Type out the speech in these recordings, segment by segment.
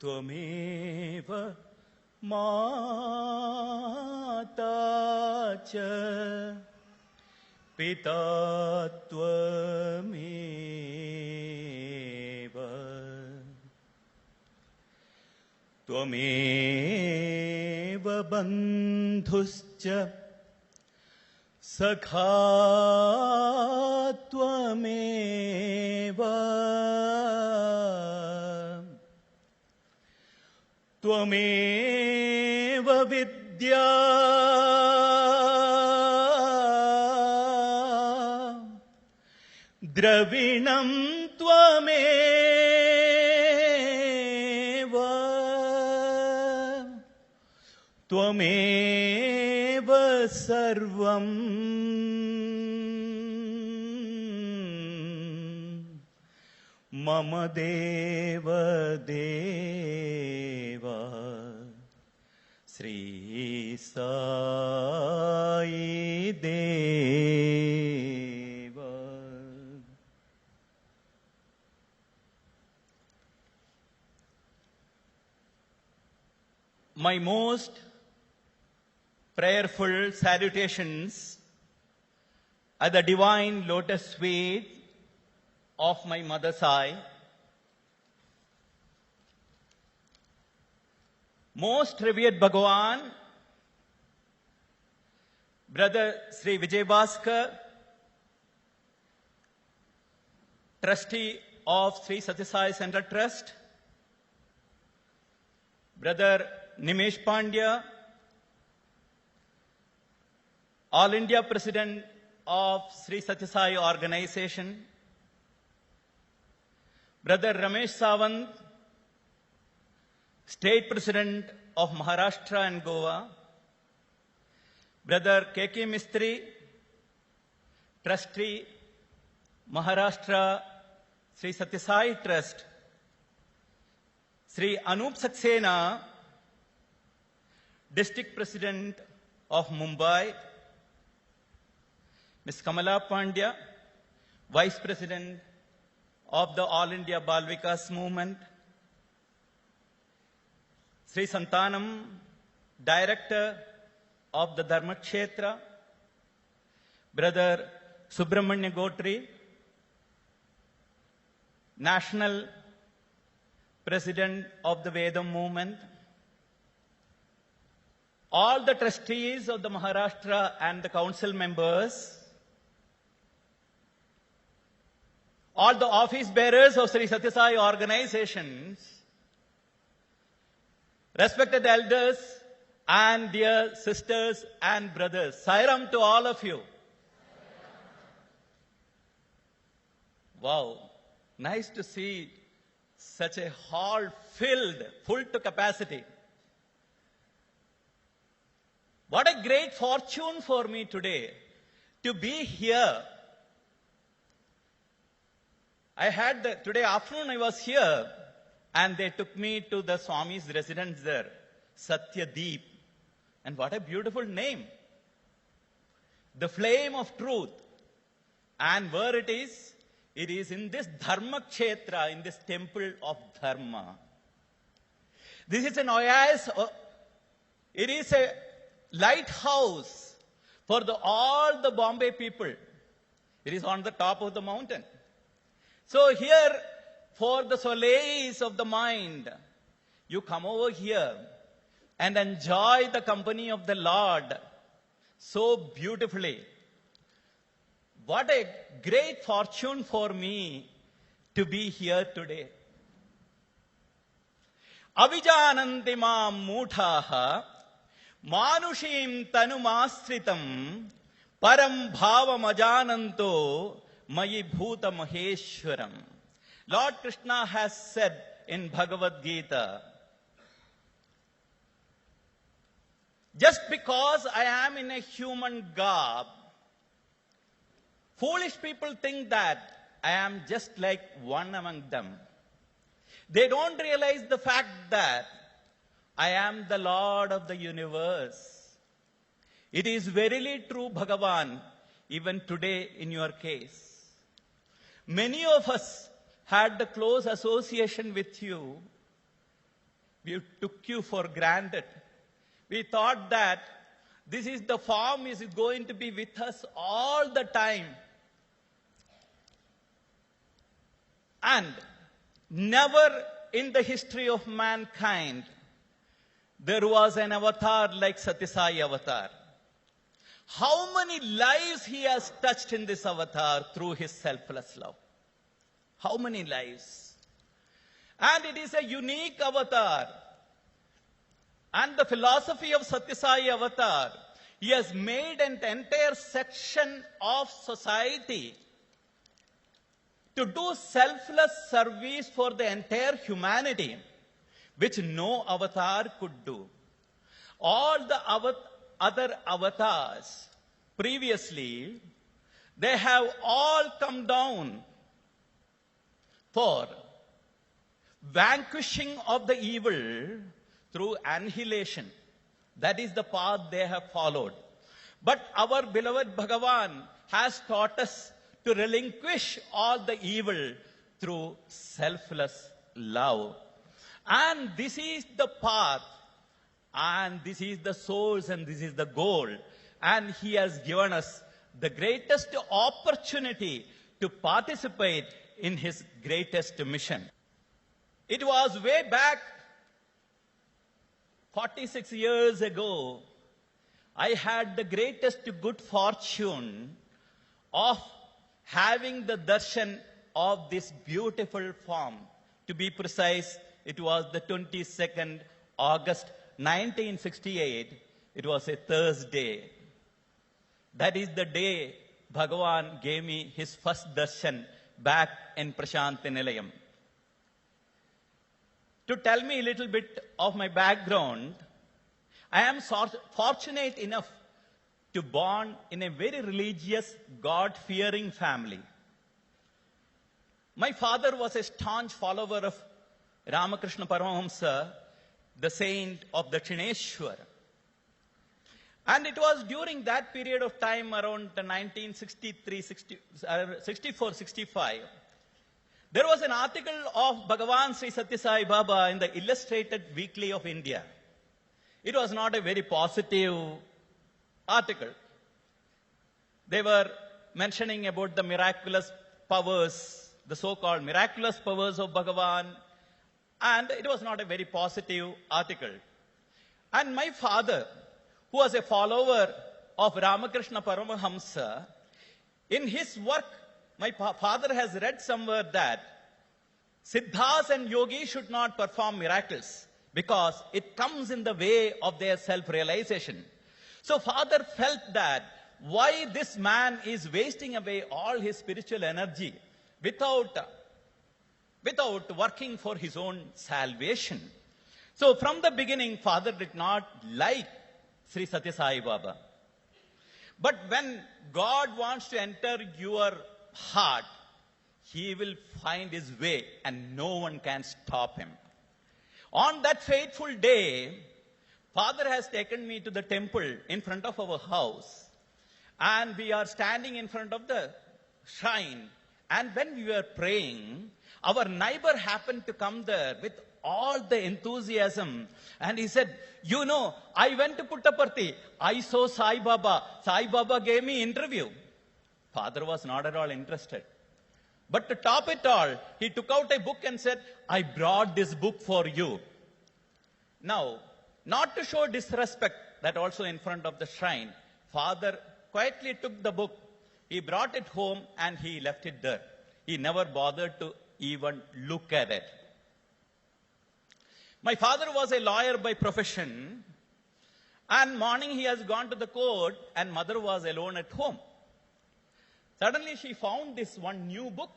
त्वमेव माता च पिता त्वमेव त्वमेव बन्धुश्च सखा त्वमेव त्वमेव विद्या द्रविणं त्वमेव त्वमेव सर्वं मम देव देव श्री साई देव। My most prayerful salutations at the divine lotus feet of my mother Sai. Most revered Bhagavan, Brother Sri Vijay Bhaskar, Trustee of Sri Satya Sai Central Trust, Brother Nimesh Pandya, All India President of Sri Satya Sai Organization, Brother Ramesh Sawant, State President of Maharashtra and Goa, Brother K.K. Mistry, Trustee, Maharashtra Sri Satya Sai Trust, Sri Anup Saxena, District President of Mumbai, Ms. Kamala Pandya, Vice President of the All India Bal Vikas Movement, Sri Santanam, Director of the Dharma Kshetra, Brother Subramanya Gotri, National President of the Vedam Movement, all the trustees of the Maharashtra and the council members, all the office bearers of Sri Satya Sai organizations, respected elders and dear sisters and brothers, Sairam to all of you. Wow, nice to see such a hall filled, full to capacity. What a great fortune for me today to be here. Today afternoon I was here and they took me to the Swami's residence there, Satyadeep. And what a beautiful name. The flame of truth. And where it is in this Dharma Kshetra, in this temple of Dharma. This is an oasis, it is a lighthouse for all the Bombay people. It is on the top of the mountain. So here, for the solace of the mind, you come over here and enjoy the company of the Lord so beautifully. What a great fortune for me to be here today. Avijananti mam muthaha manushim tanumasritam param bhavam ajananto mayi bhuta maheshwaram. Lord Krishna has said in Bhagavad Gita, just because I am in a human garb, foolish people think that I am just like one among them. They don't realize the fact that I am the Lord of the universe. It is verily true, Bhagavan, even today in your case. Many of us had the close association with you We took you for granted. We thought that this is the form is going to be with us all the time. And never in the history of mankind there was an avatar like Satyasai avatar. How many lives he has touched in this avatar through his selfless love? How many lives? And it is a unique avatar. And the philosophy of Satyasai avatar, he has made an entire section of society to do selfless service for the entire humanity, which no avatar could do. All the other avatars previously, they have all come down for vanquishing of the evil through annihilation. That is the path they have followed. But our beloved Bhagavan has taught us to relinquish all the evil through selfless love. And this is the path, and this is the source, and this is the goal. And he has given us the greatest opportunity to participate in his greatest mission. It was way back 46 years ago, I had the greatest good fortune of having the darshan of this beautiful form. To be precise, it was the 22nd August 1968. It was a Thursday. That is the day Bhagavan gave me his first darshan back in Prashanti Nilayam. To tell me a little bit of my background, I am fortunate enough to born in a very religious, God-fearing family. My father was a staunch follower of Ramakrishna Paramahamsa, the saint of Dakshineshwar. And it was during that period of time, around 1964-65, there was an article of Bhagavan Sri Sathya Sai Baba in the Illustrated Weekly of India. It was not a very positive article. They were mentioning about the miraculous powers, the so-called miraculous powers of Bhagavan, and it was not a very positive article. And my father, who was a follower of Ramakrishna Paramahamsa, in his work, my father has read somewhere that Siddhas and yogis should not perform miracles because it comes in the way of their self-realization. So father felt that why this man is wasting away all his spiritual energy without working for his own salvation. So from the beginning, father did not like Sri Sathya Sai Baba. But when God wants to enter your heart, he will find his way and no one can stop him. On that fateful day, father has taken me to the temple in front of our house, and we are standing in front of the shrine. And when we were praying, our neighbor happened to come there with all the enthusiasm, and he said, you know, I went to Puttaparthi, I saw Sai Baba. Sai Baba gave me interview. Father was not at all interested. But to top it all, he took out a book and said, I brought this book for you. Now, not to show disrespect, that also in front of the shrine, father quietly took the book, he brought it home and he left it there. He never bothered to even look at it. My father was a lawyer by profession, and morning he has gone to the court and mother was alone at home. Suddenly she found this one new book.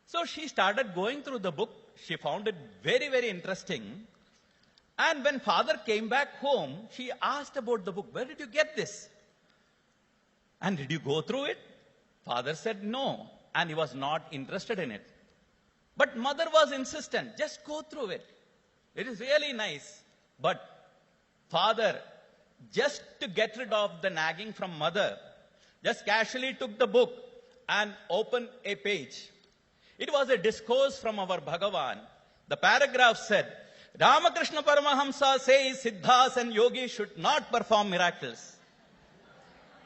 So she started going through the book. She found it very, very interesting. And when father came back home, she asked about the book. Where did you get this? And did you go through it? Father said no, and he was not interested in it. But mother was insistent, just go through it. It is really nice. But father, just to get rid of the nagging from mother, just casually took the book and opened a page. It was a discourse from our Bhagavan. The paragraph said, Ramakrishna Paramahamsa says Siddhas and yogis should not perform miracles.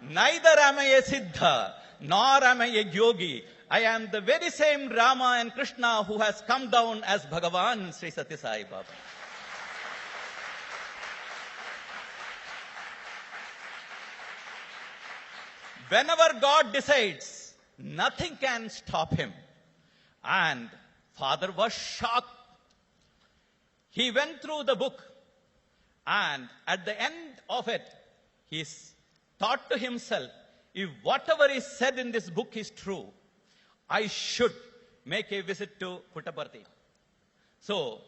Neither am I a Siddha, nor am I a yogi. I am the very same Rama and Krishna who has come down as Bhagavan Sri Sathya Sai Baba. Whenever God decides, nothing can stop him. And Father was shocked. He went through the book, and at the end of it, he thought to himself, if whatever is said in this book is true, I should make a visit to Puttaparthi. So,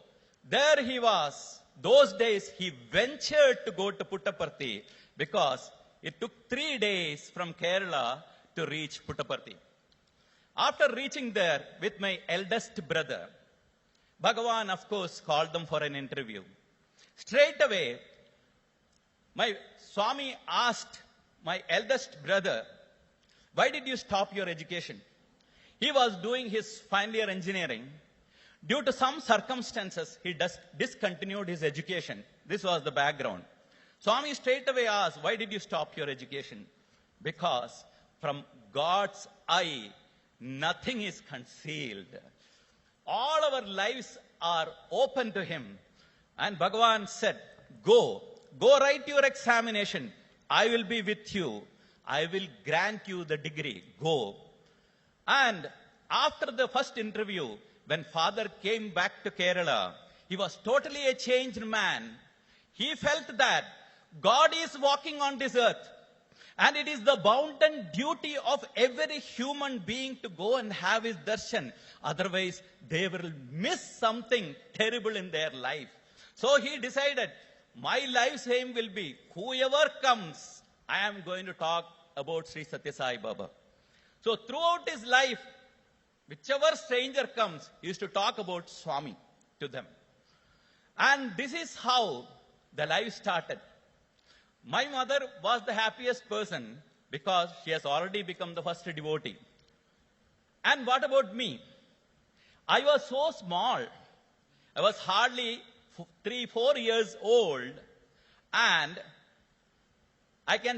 there he was. Those days, he ventured to go to Puttaparthi because it took 3 days from Kerala to reach Puttaparthi. After reaching there with my eldest brother, Bhagavan, of course, called them for an interview. Straight away, my Swami asked my eldest brother, why did you stop your education? He was doing his final year engineering. Due to some circumstances, he discontinued his education. This was the background. Swami straight away asked, why did you stop your education? Because from God's eye, nothing is concealed. All our lives are open to him. And Bhagavan said, go write your examination. I will be with you. I will grant you the degree. Go. And after the first interview, when Father came back to Kerala, he was totally a changed man. He felt that God is walking on this earth. And it is the bounden duty of every human being to go and have his darshan. Otherwise, they will miss something terrible in their life. So he decided, my life's aim will be, whoever comes, I am going to talk about Sri Sathya Sai Baba. So throughout his life, whichever stranger comes, he used to talk about Swami to them. And this is how the life started. My mother was the happiest person because she has already become the first devotee. And what about me? I was so small. I was hardly 3-4 years old, and I can